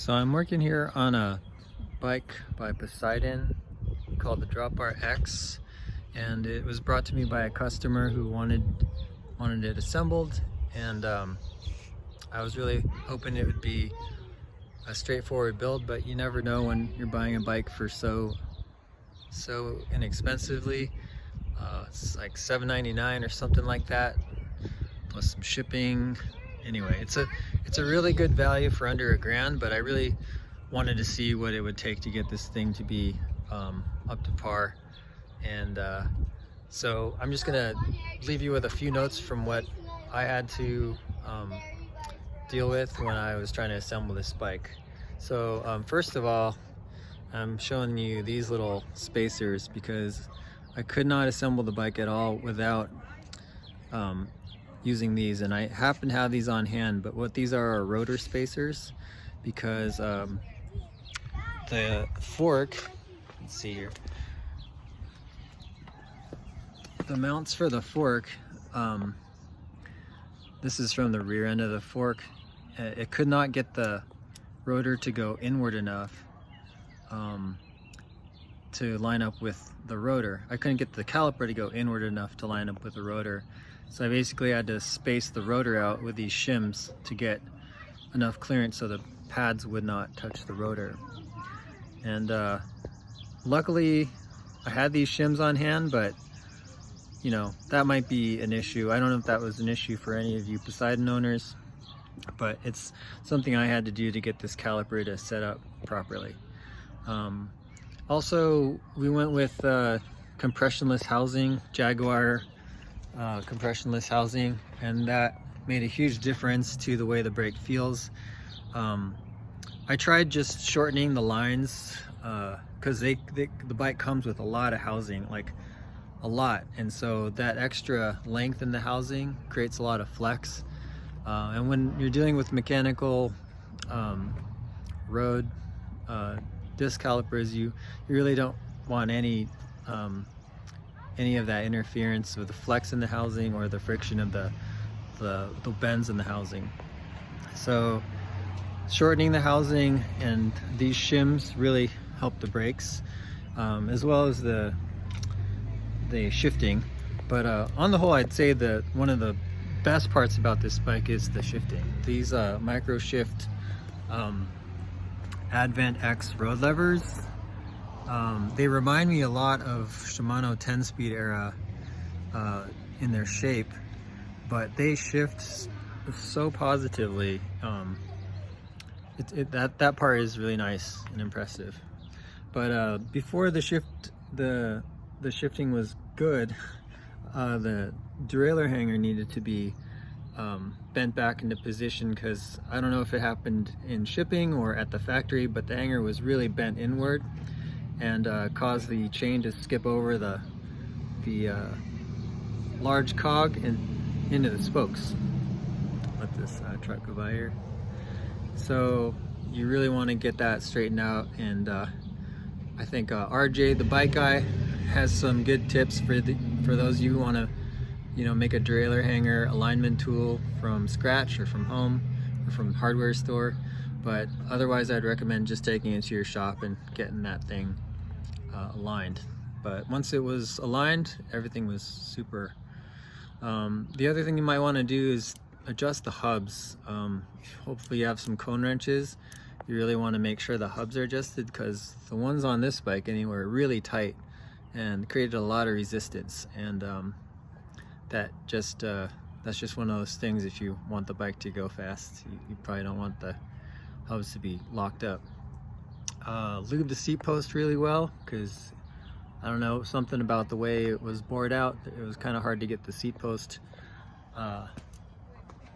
So I'm working here on a bike by Poseidon called the Dropbar X, and it was brought to me by a customer who wanted it assembled, and I was really hoping it would be a straightforward build, but you never know when you're buying a bike for so inexpensively. It's like $7.99 or something like that, plus some shipping. Anyway, it's a really good value for under $1,000, but I really wanted to see what it would take to get this thing to be up to par. And so I'm just gonna leave you with a few notes from what I had to deal with when I was trying to assemble this bike. So first of all, I'm showing you these little spacers because I could not assemble the bike at all without using these, and I happen to have these on hand. But what these are rotor spacers, because the fork, let's see here, the mounts for the fork, this is from the rear end of the fork. It could not get the rotor to go inward enough to line up with the rotor. I couldn't get the caliper to go inward enough to line up with the rotor. So I basically had to space the rotor out with these shims to get enough clearance so the pads would not touch the rotor. And luckily I had these shims on hand, but you know, that might be an issue. I don't know if that was an issue for any of you Poseidon owners, but it's something I had to do to get this caliper to set up properly. Also, we went with compressionless housing, Jagwire compressionless housing, and that made a huge difference to the way the brake feels. I tried just shortening the lines because the bike comes with a lot of housing, like a lot, and so that extra length in the housing creates a lot of flex. And when you're dealing with mechanical road disc calipers, you really don't want any of that interference with the flex in the housing or the friction of the bends in the housing. So shortening the housing and these shims really help the brakes, as well as the shifting. But on the whole, I'd say that one of the best parts about this bike is the shifting. These micro shift Advent X road levers, they remind me a lot of Shimano 10-speed era in their shape, but they shift so positively. That part is really nice and impressive. But before the shifting was good, the derailleur hanger needed to be bent back into position, because I don't know if it happened in shipping or at the factory, but the hanger was really bent inward and caused the chain to skip over the large cog and into the spokes. Let this truck go by here. So you really want to get that straightened out, and I think RJ, the bike guy, has some good tips for those of you who want to, you know, make a derailleur hanger alignment tool from scratch or from home or from hardware store. But otherwise, I'd recommend just taking it to your shop and getting that thing aligned. But once it was aligned, everything was super. The other thing you might want to do is adjust the hubs. Hopefully you have some cone wrenches. You really want to make sure the hubs are adjusted, because the ones on this bike anyway are really tight and created a lot of resistance, and that's just one of those things. If you want the bike to go fast, you probably don't want the hubs to be locked up. Lube the seat post really well, because I don't know, something about the way it was bored out, it was kind of hard to get the seat post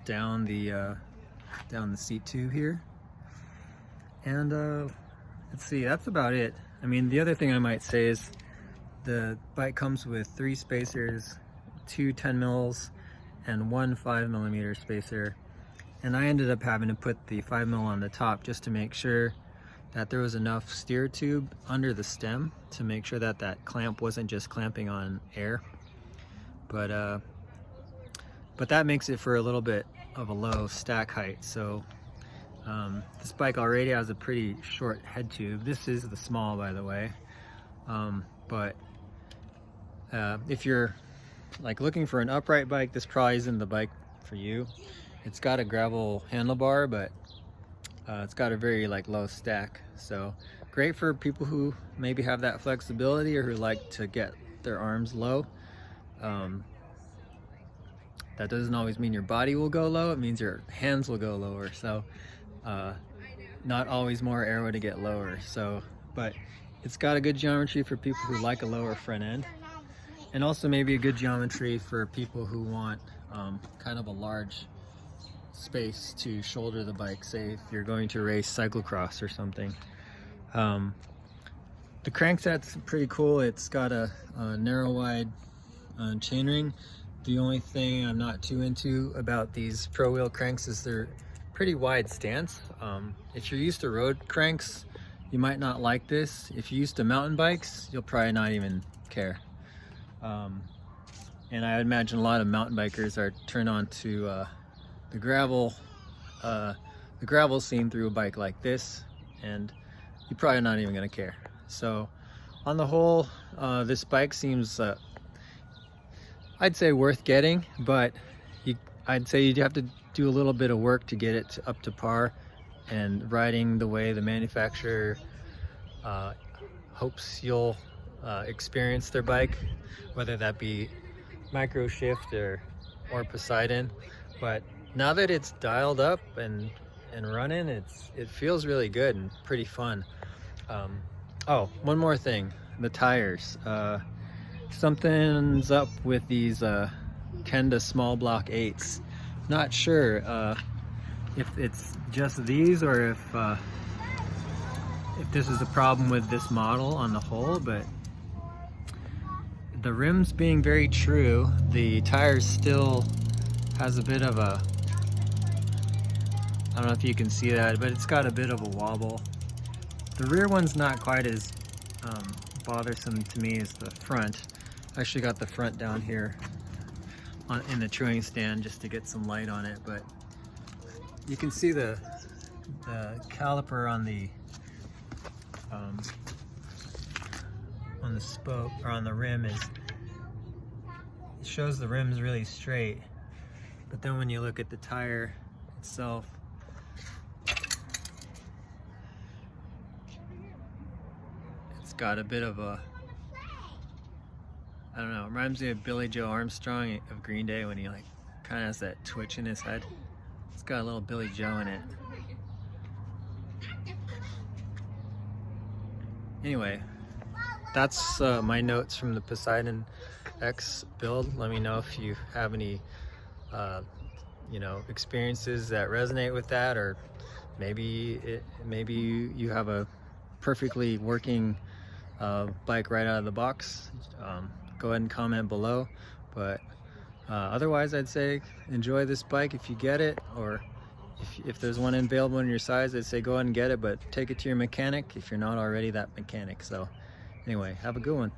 down the seat tube here. And let's see, that's about it. I mean, the other thing I might say is the bike comes with 3 spacers, 2 10 mils and 1 5mm spacer, and I ended up having to put the 5mm on the top just to make sure that there was enough steer tube under the stem to make sure that that clamp wasn't just clamping on air. But that makes it for a little bit of a low stack height, so This bike already has a pretty short head tube. This is the small, by the way. But if you're like looking for an upright bike, this probably isn't the bike for you. It's got a gravel handlebar, but it's got a very like low stack. So great for people who maybe have that flexibility or who like to get their arms low. That doesn't always mean your body will go low, it means your hands will go lower. So not always more aero to get lower. So, but it's got a good geometry for people who like a lower front end, and also maybe a good geometry for people who want kind of a large space to shoulder the bike, say if you're going to race cyclocross or something. The crankset's pretty cool. It's got a narrow wide chainring. The only thing I'm not too into about these pro wheel cranks is they're pretty wide stance. If you're used to road cranks, you might not like this. If you're used to mountain bikes, you'll probably not even care. And I would imagine a lot of mountain bikers are turned on to the gravel scene through a bike like this, and you're probably not even gonna care. So on the whole, this bike seems I'd say worth getting, but I'd say you'd have to do a little bit of work to get it up to par and riding the way the manufacturer hopes you'll experience their bike, whether that be Micro Shift or Poseidon. But now that it's dialed up and running, it feels really good and pretty fun. Oh, one more thing, the tires. Something's up with these Kenda small block 8s. Not sure if it's just these or if this is a problem with this model on the whole, but the rims being very true, the tires still has a bit of a, I don't know if you can see that, but it's got a bit of a wobble. The rear one's not quite as bothersome to me as the front. I actually got the front down here in the truing stand just to get some light on it, but you can see the caliper on the spoke, or on the rim, it shows the rim's really straight, but then when you look at the tire itself, it's got a bit of a, I don't know, it reminds me of Billy Joe Armstrong of Green Day when he like kind of has that twitch in his head. It's got a little Billy Joe in it. Anyway, that's my notes from the Poseidon X build. Let me know if you have any experiences that resonate with that, or maybe you have a perfectly working bike right out of the box. Go ahead and comment below, but otherwise I'd say enjoy this bike if you get it, or if there's one available in your size, I'd say go ahead and get it, but take it to your mechanic if you're not already that mechanic. So anyway, have a good one.